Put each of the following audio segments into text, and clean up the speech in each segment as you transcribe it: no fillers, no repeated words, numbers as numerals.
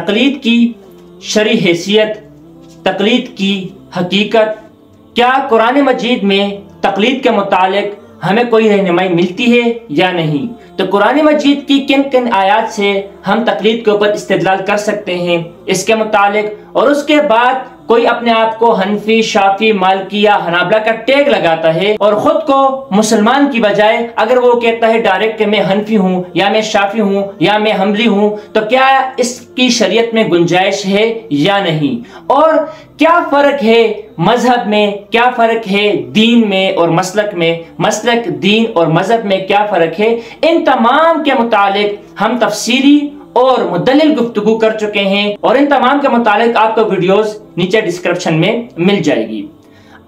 तकलीद की शरई हैसियत, तकलीद की हकीकत, क्या कुरान मजीद में तकलीद के मुतालिक हमें कोई रहनुमाई मिलती है या नहीं। तो कुरान मजीद की किन किन आयात से हम तकलीद के ऊपर इस्तेदलाल कर सकते हैं इसके मुतालिक, और उसके बाद कोई अपने आप को हनफी, शाफी, मालिकी या हनाबला का टैग लगाता है और खुद को मुसलमान की बजाय अगर वो कहता है डायरेक्ट कि मैं हनफी हूँ या मैं शाफी हूँ या मैं हम्बली हूँ, तो क्या इसकी शरीयत में गुंजाइश है या नहीं। और क्या फर्क है मजहब में, क्या फर्क है दीन में और मसलक में, मसलक, दीन और मजहब में क्या फर्क है, इन तमाम के मुतालिक हम तफसीली और मुदल्लिल गुफ्तगू कर चुके हैं और इन तमाम के मुतालिक आपको वीडियोस नीचे डिस्क्रिप्शन में मिल जाएगी।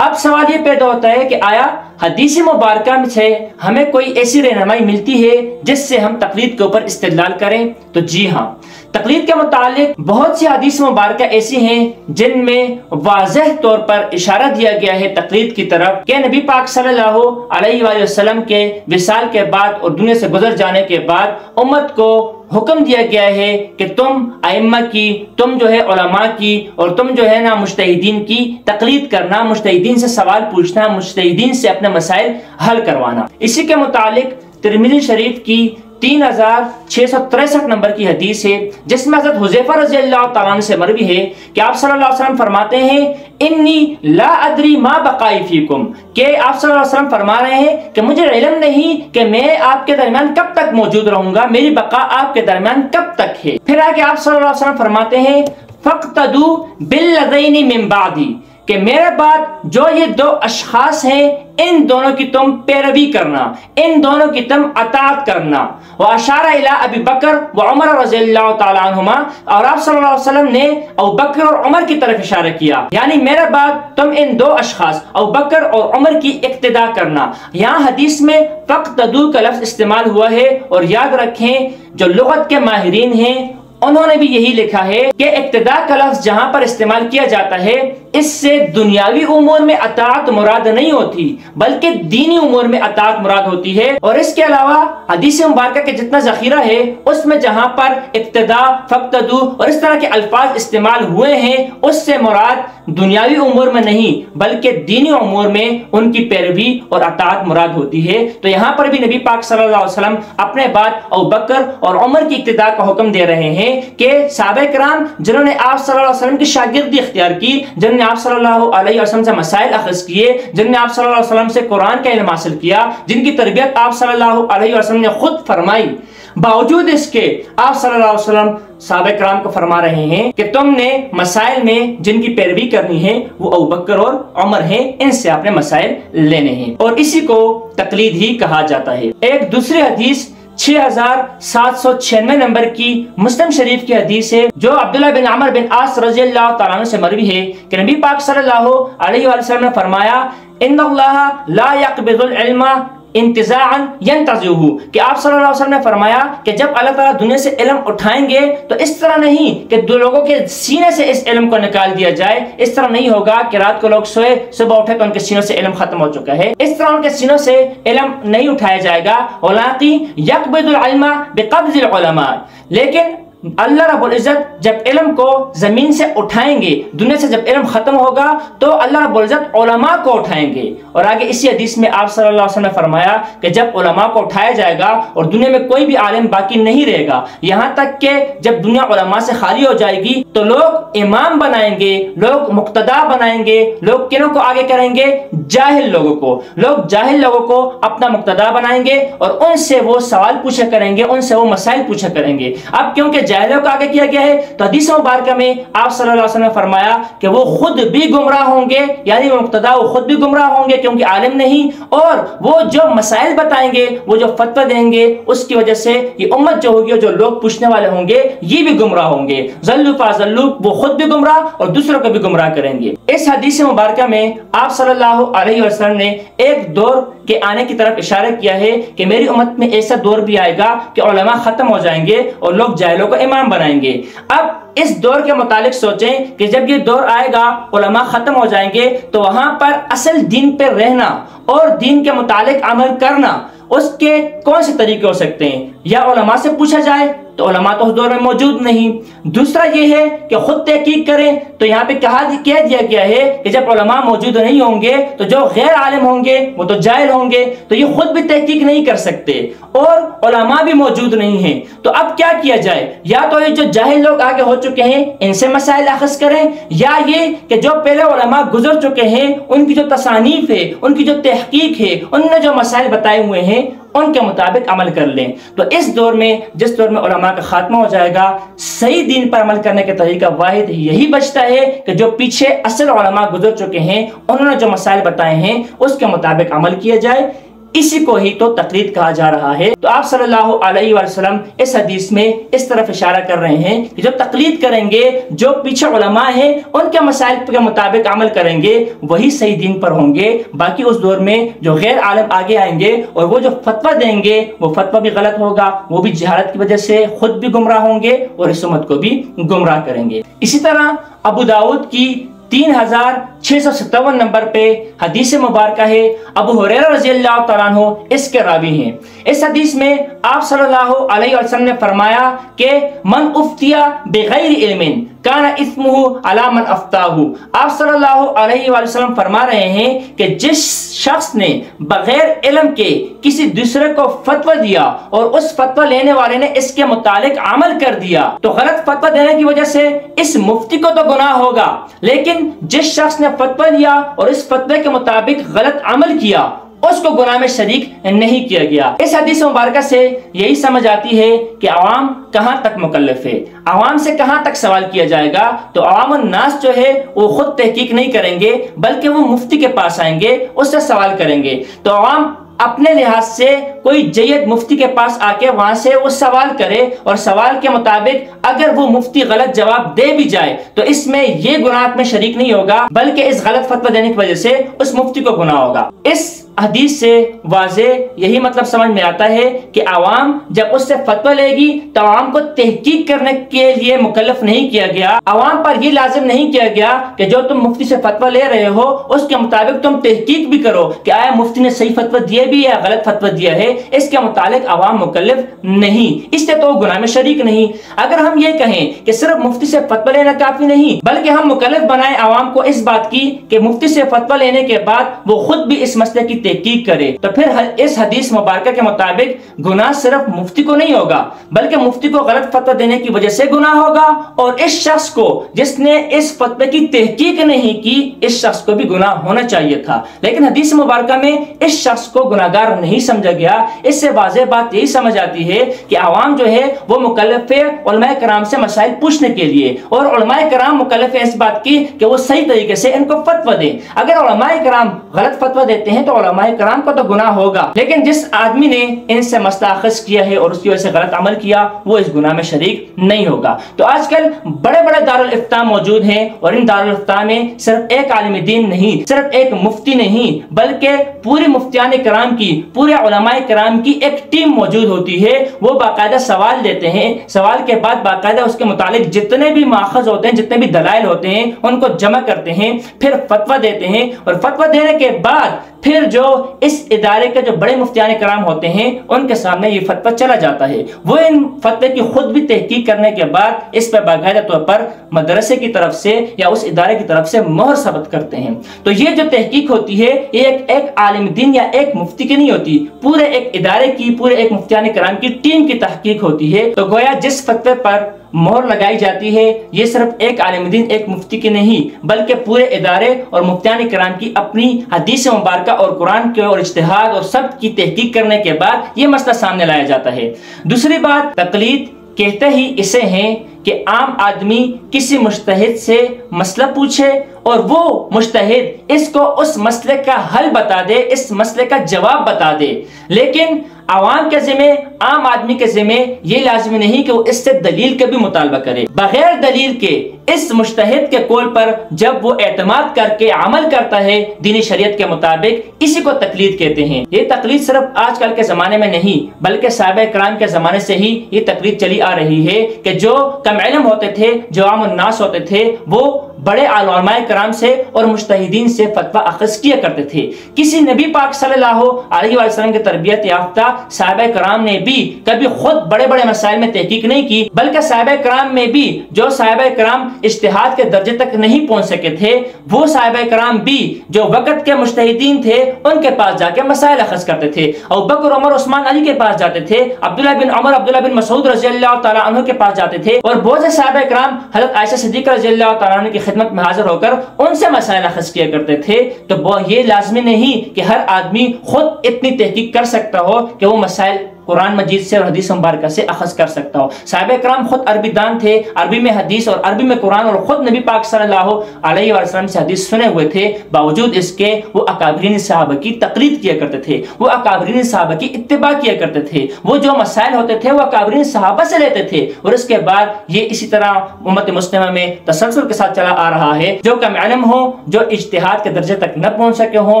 अब सवाल ये पैदा होता है कि आया हदीस मुबारका से हमें कोई ऐसी रहनुमाई मिलती है जिससे हम तकलीद के ऊपर इस्तेदलाल करें। तो जी हाँ, तकलीद के मुतालिक बहुत सी हदीस मुबारका ऐसी हैं जिनमें वाज़ेह तौर पर इशारा दिया गया है तकलीद की तरफ कि नबी पाक सल्लल्लाहु अलैहि वसल्लम के विसाल के बाद और दुनिया से गुजर जाने के बाद उम्मत को हुक्म दिया गया है कि तुम अइम्मा की, तुम जो है उलमा की और तुम जो है ना मुज्तहिदीन की तकलीद करना, मुज्तहिदीन से सवाल पूछना, मुज्तहिदीन से अपने मसाइल हल करवाना। इसी के मुतालिक तिरमिज़ी शरीफ की 3663 नंबर की हदीस है जिसमें हज़रत हुज़ैफा रज़ियल्लाहु तआला अन्हु से मरवी है कि आप सल्लल्लाहु अलैहि वसल्लम फरमाते हैं इन्नी ला अदरी मा बक़ाई फीकुम, कि आप सल्लल्लाहु अलैहि वसल्लम फरमा रहे हैं कि मुझे इल्म नहीं कि मैं आपके दरमियान कब तक मौजूद रहूंगा, मेरी बका आपके दरमियान कब तक है। फिर आगे आप सल्लल्लाहु अलैहि वसल्लम फरमाते हैं फ़क़्तदू बिल्लज़ैनि मिन बादी, कि मेरे बाद जो ये दो अशखास हैं इन दोनों की तुम पैरवी करना, इन दोनों की तुम अताअत करना। व अशारा इला अबी बकर व उमर रज़ियल्लाहु तआला अन्हुमा, और आप सल्लल्लाहु अलैहि वसल्लम ने अबू बकर और उमर की तरफ इशारा किया, यानी मेरे बाद तुम इन दो अशखास अबू बकर और उमर की इक्तिदा करना। यहाँ हदीस में फ़क़्तदू का लफ्ज़ इस्तेमाल हुआ है और याद रखें जो लुगत के माहिरीन हैं उन्होंने भी यही लिखा है कि इक्तिदा का लफ्ज़ जहां पर इस्तेमाल किया जाता है इससे दुनियावी उमूर में अताअत मुराद नहीं होती बल्कि दीनी उमूर में अताअत मुराद होती है। और इसके अलावा हदीस मुबारका के जितना ज़ख़ीरा है उसमें जहां पर इक्तिदा, फ़क़्तदू और इस तरह के अल्फाज इस्तेमाल हुए हैं उससे मुराद दुनियावी उमूर में नहीं बल्कि दीनी उमूर में उनकी पैरवी और अताअत मुराद होती है। तो यहाँ पर भी नबी पाक सल्लल्लाहु अलैहि वसल्लम अपने बाद अबू बकर और उमर की इक्तिदा का हुक्म दे रहे हैं कि सहाबा किराम जिन्होंने आप सल्लल्लाहु अलैहि वसल्लम की शागिर्दी इख्तियार की, जिन्होंने आप सल्लल्लाहु अलैहि वसल्लम से मसाइल अखज़ किए, जिन्होंने आप सल्लल्लाहु अलैहि वसल्लम से कुरान का इल्म हासिल किया, जिनकी तरबियत आप सल्लल्लाहु अलैहि वसल्लम ने खुद फरमाई, बावजूद इसके आप सल्लल्लाहु अलैहि वसल्लम सहाबा किराम को फरमा रहे हैं कि तुमने मसाइल में जिनकी पैरवी करनी है वो अबू बकर और उमर हैं, इनसे आपने मसाइल लेने हैं और इसी को तकलीद ही कहा जाता है। एक दूसरी हदीस 6796 नंबर की मुस्लिम शरीफ की हदीस है जो अब्दुल्लाह बिन अमर बिन आस रज़ियल्लाहु तआला अन्हु से मरवी है कि नबी पाक सल्लल्लाहु अलैहि वसल्लम ने फरमाया इन्नल्लाह ला यक़बिज़ुल इल्मा इंतज़ाअन यंतज़िहु, कि आप सल्लल्लाहु अलैहि वसल्लम ने फरमाया कि जब अल्लाह ताला दुनिया से इल्म उठाएंगे तो इस तरह नहीं कि दो लोगों के सीने से इस इल्म को निकाल दिया जाए। इस तरह नहीं होगा कि रात को लोग सोए सुबह उठे तो उनके सीनों से इल्म खत्म हो चुका है, इस तरह उनके सीनों से इल्म नहीं उठाया जाएगा। वलाकि यक़बिज़ुल इल्मा बिक़ब्ज़िल उलमा, लेकिन अल्लाह रब्बुल इज़्ज़त जब इल्म को जमीन से उठाएंगे, दुनिया से जब इल्म खत्म होगा तो अल्लाह रब्बुल इज़्ज़त उलमा को उठाएंगे। और आगे इसी हदीस में आप सल्लल्लाहु अलैहि वसल्लम ने फरमाया कि जब उलमा को उठाया जाएगा और दुनिया में कोई भी आलिम बाकी नहीं रहेगा, यहाँ तक कि जब दुनिया उलमा से खाली हो जाएगी तो लोग इमाम बनाएंगे, लोग मुक्तदा बनाएंगे, लोग किन्हों को आगे करेंगे, जाहिल लोगों को, लोग जाहिल लोगों को अपना मुक्तदा बनाएंगे और उनसे वो सवाल पूछा करेंगे, उनसे वो मसाइल पूछा करेंगे। अब क्योंकि जाहिलों को आगे किया गया है तो हदीस मुबारका में आप सल्लल्लाहु अलैहि वसल्लम ने फरमाया कि वो खुद भी गुमराह होंगे, यानी मुक्तदा वो खुद भी गुमराह होंगे क्योंकि आलिम नहीं, और वो जो मसाइल बताएंगे, वो जो फतवा देंगे उसकी वजह से ये उम्मत जो होगी, जो लोग पूछने वाले होंगे ये भी गुमराह होंगे। ज़ल्लू फ़ज़ल्लू, वो खुद भी गुमराह और दूसरों को भी गुमराह करेंगे। इस हदीस मुबारका में आप सल्लल्लाहु अलैहि वसल्लम ने एक दौर के आने की तरफ इशारा किया है कि मेरी उम्मत में ऐसा दौर भी आएगा कि उलमा खत्म हो जाएंगे और लोग जाहिलों को इमाम बनाएंगे। अब इस दौर के मुतालिक सोचें कि जब ये दौर आएगा, उलमा खत्म हो जाएंगे, तो वहां पर असल दीन पे रहना और दीन के मुतालिक अमल करना उसके कौन से तरीके हो सकते हैं? या उलमा से पूछा जाए तो उलमा तो उस दौर में मौजूद नहीं। दूसरा ये है कि खुद तहकीक करें, तो यहाँ पे कह दिया गया है कि जब उलमा मौजूद नहीं होंगे तो जो गैर आलिम होंगे वो तो जाहिल होंगे, तो ये खुद भी तहकीक नहीं कर सकते और उलमा भी मौजूद नहीं है। तो अब क्या किया जाए, या तो ये जो जाहिल लोग आगे हो चुके हैं इनसे मसाइल अखज़ करें, या ये कि जो पहले उलमा गुजर चुके हैं उनकी जो तसानीफ है, उनकी जो तहकीक है, उन्होंने जो मसाइल बताए हुए हैं उनके मुताबिक अमल कर लें। तो इस दौर में, जिस दौर में उलमा का खात्मा हो जाएगा, सही दीन पर अमल करने का तरीका वाहिद यही बचता है कि जो पीछे असल उलमा गुजर चुके हैं उन्होंने जो मसाइल बताए हैं उसके मुताबिक अमल किया जाए। इसी को ही तो तकलीद कहा जा रहा है। तो आप सल्लल्लाहु अलैहि वसल्लम इस हदीस में इस तरफ इशारा कर रहे हैं कि जो तकलीद करेंगे, जो पीछे उलमा है उनके मसाइल के मुताबिक अमल करेंगे, वही सही दीन पर होंगे। बाकी उस दौर में जो गैर आलिम आगे आएंगे और वो जो फतवा देंगे वो फतवा भी गलत होगा, वो भी जहालत की वजह से खुद भी गुमराह होंगे और इस उम्मत को भी गुमराह करेंगे। इसी तरह अबू दाऊद की 3657 नंबर पे हदीस मुबारक है, अबू हुरैरा रज़ियल्लाहु तआला अन्हु इसके रावी हैं। इस हदीस में आप सल्लल्लाहु अलैहि वसल्लम ने फरमाया कि मन उफ्तिया बिगैर इल्मिन काना इस्मुहु अला मन अफ्ताहु। आप सल्लल्लाहु अलैहि वसल्लम फरमा रहे हैं कि जिस शख्स ने बगैर इल्म के किसी दूसरे को फतवा दिया और उस फतवा लेने वाले ने इसके मुतालिक अमल कर दिया, तो गलत फतवा देने की वजह से इस मुफ्ती को तो गुनाह होगा, लेकिन जिस शख्स ने फतवा दिया और इस फतवे के मुताबिक गलत अमल किया उसको गुनाह में शरीक नहीं किया गया। इस हदीस मुबारक से यही समझ आती है कि अवाम कहां तक मुकल्लफ है, अवाम से कहां तक सवाल किया जाएगा। तो अवाम नास जो है वो खुद तहकीक नहीं करेंगे, बल्कि वो मुफ्ती के पास आएंगे, उससे सवाल करेंगे। तो अवाम अपने लिहाज से कोई जय्यद मुफ्ती के पास आके वहां से वो सवाल करे और सवाल के मुताबिक अगर वो मुफ्ती गलत जवाब दे भी जाए तो इसमें ये गुनाह में शरीक नहीं होगा, बल्कि इस गलत फतवा देने की वजह से उस मुफ्ती को गुनाह होगा। इस हदीस से वाज़े यही मतलब समझ में आता है कि आवाम जब उससे फतवा लेगी तो आवाम को तहकीक करने के लिए मुकल्लफ नहीं किया गया। आवाम पर यह लाजिम नहीं किया गया कि जो तुम मुफ्ती से फतवा ले रहे हो उसके मुताबिक तुम तहकीक भी करो कि आया मुफ्ती ने सही फतवा दिया भी या गलत फतवा दिया है, इसके मुतालिक आवाम मुकल्लफ नहीं, इससे तो गुनाह में शरीक नहीं। अगर हम ये कहें कि सिर्फ मुफ्ती से फतवा लेना काफी नहीं, बल्कि हम मुकल्लफ बनाए आवाम को इस बात की कि मुफ्ती से फतवा लेने के बाद वो खुद भी इस मसले की तहकीक करे, तो फिर इस हदीस मुबारक के मुताबिक गुनाह सिर्फ मुफ्ती को नहीं होगा, बल्कि मुफ्ती को गलत फतवा देने की वजह से गुनाह होगा, और इस शख्स को जिसने इस फतवे की तहकीक नहीं की, इस शख्स को भी गुनाह होना चाहिए था। लेकिन हदीस मुबारक में इस शख्स को गुनाहगार नहीं समझा गया। इससे वाज़ेह बात यही समझ आती है कि आवाम जो है वो मुकल्लफ है उलमाए कराम से मसाइल पूछने के लिए, और उलमाए कराम मुकल्लफ है इस बात की कि वो सही तरीके से इनको फतवा दें। अगर उलमाए कराम गलत फतवा देते हैं तो उलमाए कराम को तो गुनाह होगा, लेकिन जिस आदमी ने इनसे मसला अखज़ किया है और उसकी वजह से गलत अमल किया वो इस गुनाह में शरीक नहीं होगा। तो आजकल बड़े बड़े दारुल इफ्ता मौजूद हैं, और इन दारुल इफ्ता में सिर्फ एक आलिम दीन नहीं, सिर्फ एक मुफ्ती नहीं, बल्कि पूरी मुफ्तियान कराम की, पूरे उलमाए कराम की एक टीम मौजूद होती है। वो बाकायदा सवाल देते हैं, सवाल के बाद बाकायदा उसके मुतालिक जितने भी माखज़ होते हैं, जितने भी दलाइल होते हैं उनको जमा करते हैं, फिर फतवा देते हैं, और फतवा देने के बाद फिर जो इस इदारे के जो बड़े मुफ्तियान कराम होते हैं उनके सामने ये फतवा चला जाता है। वो इन फतवे की खुद भी तहकीक करने के बाद इस पर बाकायदा तौर पर मदरसे की तरफ से या उस इदारे की तरफ से मोहर सबत करते हैं। तो ये जो तहकीक होती है ये एक आलिम दीन या एक मुफ्ती की नहीं होती, पूरे एक इदारे की, पूरे एक मुफ्तियान कराम की टीम की तहकीक होती है। तो गोया जिस फतवे पर मोहर लगाई जाती है ये सिर्फ एक आलिम दीन, एक मुफ्ती की नहीं, बल्कि पूरे इदारे और मुफ्तियान कराम की अपनी हदीस मुबारक और कुरान के और इज्तिहाद और सब की तहकीक करने के बाद ये मसला सामने लाया जाता है। दूसरी बात, तकलीद कहते ही इसे हैं कि आम आदमी किसी मुज्तहिद से मसला पूछे और वो मुज्तहिद इसको उस मसले का हल बता दे, इस मसले का जवाब बता दे। लेकिन आवाम के ज़िम्मे, आम आदमी के ज़िम्मे ये लाज़मी नहीं कि वो इससे दलील का भी मुतालबा करे। बगैर दलील के इस मुज्तहिद के कौल पर जब वो एतमाद करके अमल करता है दीनी शरीयत के मुताबिक, इसी को तकलीद कहते हैं। ये तकलीद सिर्फ आजकल के ज़माने में नहीं, बल्कि सहाबा कराम के ज़माने से ही ये तकलीद चली आ रही है कि जो कम इल्म होते थे, जो आम नास होते थे, वो बड़े उलमाए कराम से और मुज्तहिदीन से फतवा अखज़ किया करते थे। किसी नबी पाक सल्लल्लाहु अलैहि वसल्लम की तरबियत याफ्ता सहाबा कराम ने भी कभी खुद बड़े बड़े मसाइल में तहकीक नहीं की, बल्कि सहाबा कराम में भी जो सहाबा कराम इज्तिहाद के दर्जे तक नहीं पहुंच सके थे, वो सहाबा कराम भी जो वक़्त के मुज्तहिदीन थे उनके पास जाके मसाइल अखज़ करते थे। अबू बकर, उमर, उस्मान, अली के पास जाते थे, अब्दुल्लाह बिन उमर, अब्दुल्लाह बिन मसूद रज़ियल्लाहु तआला अन्हु के पास जाते थे, और बहुत से सहाबा कराम हज़रत आयशा सिद्दीक़ा रज़ियल्लाहु तआला अन्हा की खिदमत में हाजिर होकर उनसे मसाइल अखज़ किया करते थे। तो वो ये लाज़मी नहीं कि हर आदमी खुद इतनी तहकीक कर सकता हो कि वो मसाइल कुरान मजीद से और हदीस मुबारक से अखज़ कर सकता हो। सहाबा कराम खुद अरबी दान थे, अरबी में हदीस और अरबी में कुरान, और खुद नबी पाक सल्लल्लाहु अलैहि वसल्लम से हदीस सुने हुए थे। बावजूद इसके वो अकाबरीन सहाबा की तक़लीद किया करते थे, वो अकाबरीन सहाबा की इत्तिबा किया करते थे। वो जो मसाइल होते थे वो अकाबरीन सहाबा से लेते थे, और इसके बाद ये इसी तरह उम्मत मुस्लिमा में तसलसल के साथ चला आ रहा है। जो कम इल्म हो, जो इज्तिहाद के दर्जे तक न पहुंच सके हो,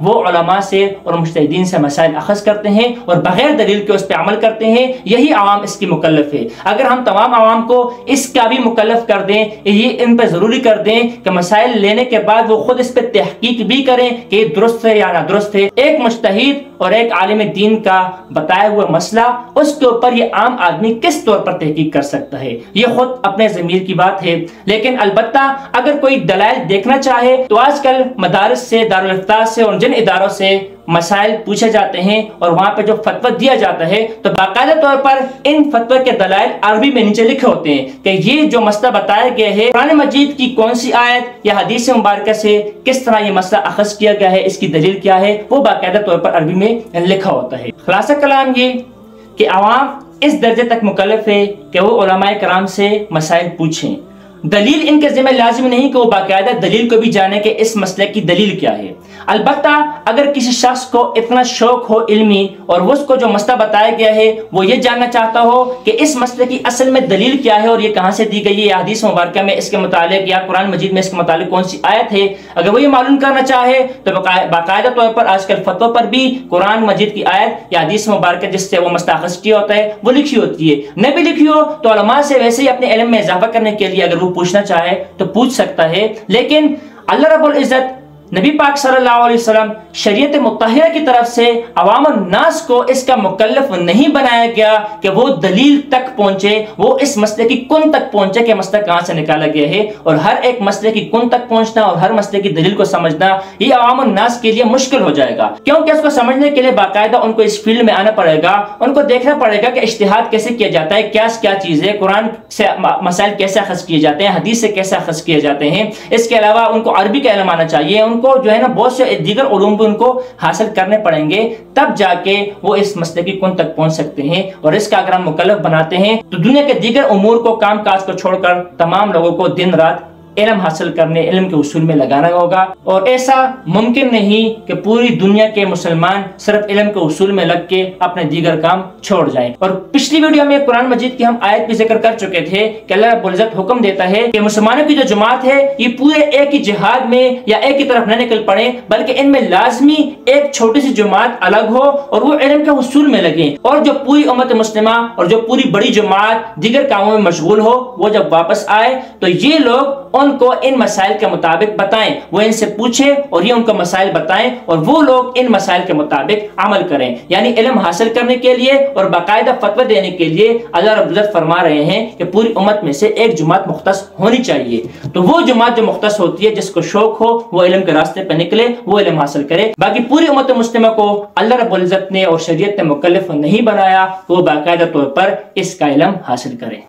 वो उलमा से और मुज्तहिदीन से मसाइल अखज़ करते हैं और बगैर दलील के उस अमल करते हैं। यही आवाम इसकी मुकल्लफ है। अगर हम तमाम आवाम को इसका भी मुकल्लफ कर दें, ये इन पर जरूरी कर दें कि मसाइल लेने के बाद वो खुद इस पर तहकीक भी करें कि ये दुरुस्त है या ना दुरुस्त है। एक मुज्तहिद और एक आलिम दीन का बताया हुआ मसला, उसके ऊपर ये आम आदमी किस तौर पर तहकीक कर सकता है, ये खुद अपने ज़मीर की बात है। लेकिन अलबत्ता अगर कोई दलाइल देखना चाहे तो आजकल मदारिस से, दारुल इफ्ता से और जिन इदारों से मसाइल पूछे जाते हैं और वहां पे जो फतवा दिया जाता है, तो बाकायदा तौर पर इन फतवा के दलाइल अरबी में नीचे लिखे होते हैं कि ये जो मसला बताया गया है कुरान मजीद की कौन सी आयत या हदीस मुबारक से किस तरह ये मसला अखज़ किया गया है, इसकी दलील क्या है, वो बाकायदा तौर पर अरबी में लिखा होता है। खुलासा कलाम ये कि आवाम इस दर्जे तक मुकल्लफ है कि वो उलमाए कराम से मसाइल पूछें। दलील इनके जिम्मे लाजिम नहीं कि वो बाकायदा दलील को भी जाने कि इस मसले की दलील क्या है। अलबत्ता अगर किसी शख्स को इतना शौक हो इल्मी और उसको जो मसला बताया गया है वो ये जानना चाहता हो कि इस मसले की असल में दलील क्या है और ये कहाँ से दी गई है, या हदीस मुबारक में इसके मुतालिक या कुरान मजीद में इसके मुतालिक कौन सी आयत है, अगर वो ये मालूम करना चाहे तो बाकायदा तौर पर आजकल फतवा पर भी कुरान मजीद की आयत या हदीस मुबारक जिससे वो मसला अखज़ किया होता है वो लिखी होती है। न भी लिखी हो तो उलमा से वैसे ही अपने इल्म में इजाफा करने के लिए अगर वो पूछना चाहे तो पूछ सकता है। लेकिन अल्लाह रब्बुल इज्जत नबी पाक सल्लल्लाहु अलैहि वसल्लम शरीयत मुत्तहिरा की तरफ से अवाम नास को इसका मुकल्लफ नहीं बनाया गया कि वो दलील तक पहुंचे, वो इस मसले की कुन तक पहुंचे कि मसला कहां से निकाला गया है। और हर एक मसले की कुन तक पहुंचना और हर मसले की दलील को समझना ये अवाम नास के लिए मुश्किल हो जाएगा, क्योंकि इसको समझने के लिए बाकायदा उनको इस फील्ड में आना पड़ेगा, उनको देखना पड़ेगा कि इज्तिहाद कैसे किया जाता है, क्या चीज है, कुरान से मसाइल कैसे अखज़ किए जाते हैं, हदीस से कैसे अखज़ किए जाते हैं। इसके अलावा उनको अरबी का इल्म आना चाहिए, उनको जो है ना बहुत से दीगर उलूम भी उनको हासिल करने पड़ेंगे, तब जाके वो इस मसले की कुन तक पहुंच सकते हैं। और इसका अगर हम मुकल्लफ बनाते हैं तो दुनिया के दीगर उमूर को, काम काज को छोड़कर तमाम लोगों को दिन रात इल्म हासिल करने, इल्म के उसूल में लगाना होगा। और ऐसा मुमकिन नहीं कि पूरी दुनिया के मुसलमान सिर्फ इल्म के उसूल में लग के अपने दीगर काम छोड़ जाएं। और पिछली वीडियो में कुरान मजीद की हम आयत भी जिक्र कर चुके थे कि अल्लाह रब्बुल इज्जत हुक्म देता है कि मुसलमानों की जो जमात है ये पूरे एक ही जिहाद में या एक ही तरफ न निकल पड़े, बल्कि इनमें लाजमी एक छोटी सी जमात अलग हो और वो इल्म के उसूल में लगे, और जो पूरी उम्मत मुस्लिमा और जो पूरी बड़ी जमात दीगर कामों में मशगूल हो वो जब वापस आए तो ये लोग उनको इन मसाइल के मुताबिक बताएं, वो इनसे पूछें और ये उनको मसाइल बताएं और वो लोग इन मसाइल के मुताबिक अमल करें। यानी इल्म हासिल करने के लिए और बाकायदा फतवा देने के लिए अल्लाह रब्बुल इज्जत फरमा रहे हैं कि पूरी उम्मत में से एक जमात मुख्तस होनी चाहिए। तो वो जमात जो मुख्तस होती है, जिसको शौक हो वो इल्म के रास्ते पर निकले, वो इल्म हासिल करे। बाकी पूरी उम्मत मुस्लिमा को अल्लाह रब्बुल इज्जत ने और शरीयत ने मुकल्लफ नहीं बनाया, वो बाकायदा तौर पर इसका इल्म हासिल करे।